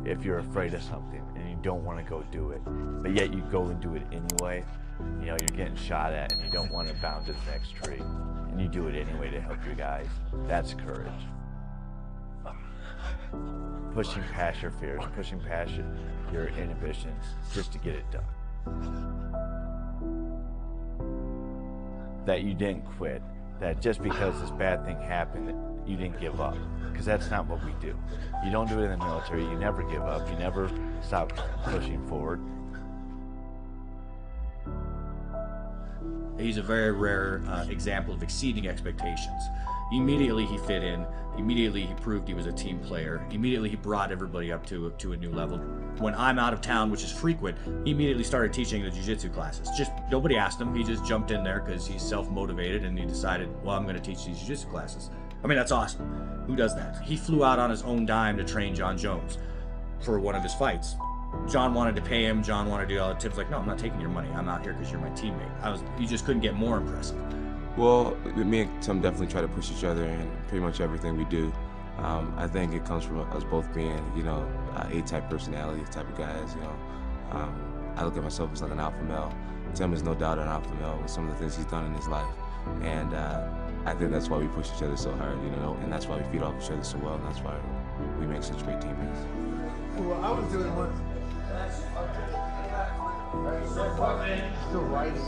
if you're afraid of something and you don't want to go do it, but yet you go and do it anyway. You know, you're getting shot at and you don't want to bound to the next tree, and you do it anyway to help your guys. That's courage. Pushing past your fears, pushing past your inhibitions just to get it done. That you didn't quit, that just because this bad thing happened, that you didn't give up, because that's not what we do. You don't do it in the military, you never give up, you never stop pushing forward. He's a very rare example of exceeding expectations. Immediately he fit in, immediately he proved he was a team player, immediately he brought everybody up to a new level. When I'm out of town, which is frequent, he immediately started teaching the jiu-jitsu classes. Just nobody asked him, he just jumped in there because he's self-motivated and he decided, well, I'm going to teach these jiu-jitsu classes. I mean, that's awesome. Who does that? He flew out on his own dime to train John Jones for one of his fights. John wanted to pay him, John wanted to do all the tips, like, no, I'm not taking your money, I'm out here because you're my teammate. You just couldn't get more impressive. Well, me and Tim definitely try to push each other in pretty much everything we do. I think it comes from us both being, A-type personality type of guys, I look at myself as like an alpha male. Tim is no doubt an alpha male with some of the things he's done in his life. And I think that's why we push each other so hard, and that's why we feed off each other so well, and that's why we make such great teammates. Well, I was doing one. Still writing.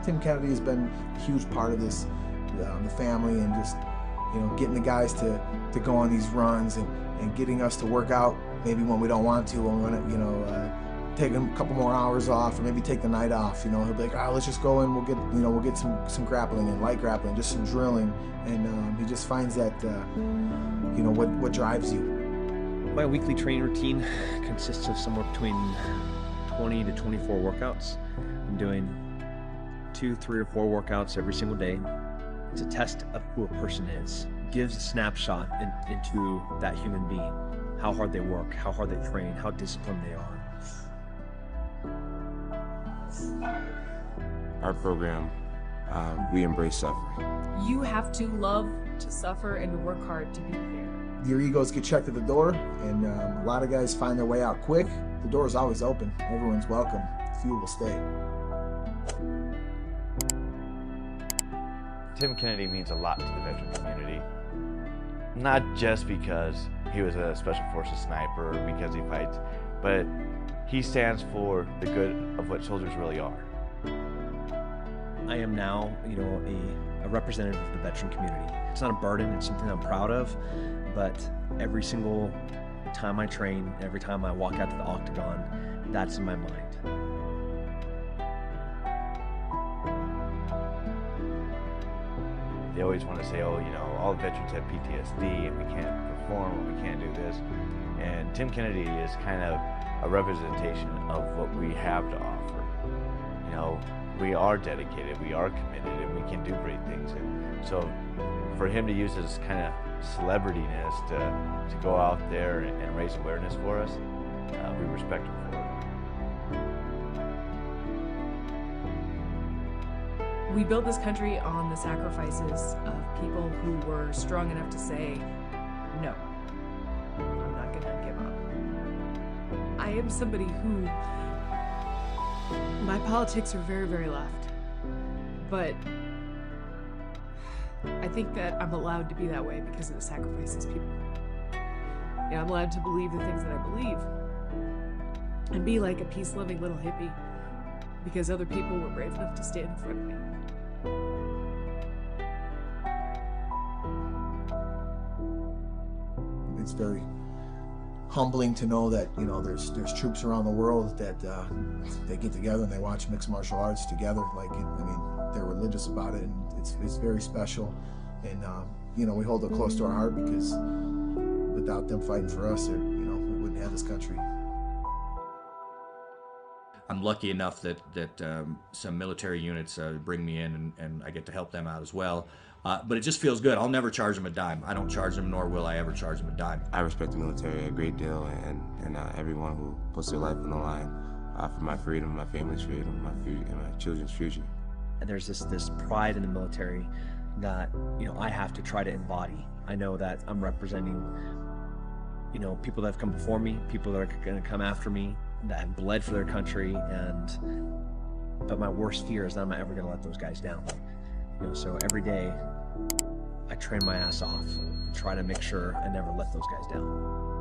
Tim Kennedy has been a huge part of this, the family, and just getting the guys to go on these runs and getting us to work out maybe when we don't want to, when we want to take a couple more hours off, or maybe take the night off. He'll be like, let's just go and we'll get some grappling and light grappling, just some drilling, and he just finds that what drives you. My weekly training routine consists of somewhere between 20 to 24 workouts. I'm doing 2, 3, or 4 workouts every single day. It's a test of who a person is. It gives a snapshot into that human being, how hard they work, how hard they train, how disciplined they are. Our program, we embrace suffering. You have to love to suffer and to work hard to be here. Your egos get checked at the door, and a lot of guys find their way out quick. The door is always open. Everyone's welcome. Few will stay. Tim Kennedy means a lot to the veteran community. Not just because he was a Special Forces sniper or because he fights, but he stands for the good of what soldiers really are. I am now, a representative of the veteran community. It's not a burden, it's something I'm proud of, but every single time I train, every time I walk out to the octagon, that's in my mind. They always want to say, all the veterans have PTSD and we can't perform or we can't do this. And Tim Kennedy is kind of a representation of what we have to offer. We are dedicated, we are committed, and we can do great things. And so for him to use his kind of celebrityness to go out there and raise awareness for us, we respect him for it. We built this country on the sacrifices of people who were strong enough to say, no, I'm not gonna give up. I am somebody who, my politics are very, very left, but I think that I'm allowed to be that way because of the sacrifices people make. I'm allowed to believe the things that I believe and be like a peace-loving little hippie because other people were brave enough to stand in front of me. It's very humbling to know that there's troops around the world that they get together and they watch mixed martial arts together. They're religious about it, and it's very special. And we hold it close to our heart because without them fighting for us, we wouldn't have this country. I'm lucky enough that some military units bring me in and I get to help them out as well. But it just feels good. I'll never charge them a dime. I don't charge them, nor will I ever charge them a dime. I respect the military a great deal, and everyone who puts their life on the line for my freedom, my family's freedom, and my children's future. And there's this pride in the military, that, you know, I have to try to embody. I know that I'm representing, you know, people that have come before me, people that are going to come after me, that have bled for their country, but my worst fear is that I'm not ever going to let those guys down. You know, so every day I train my ass off and try to make sure I never let those guys down.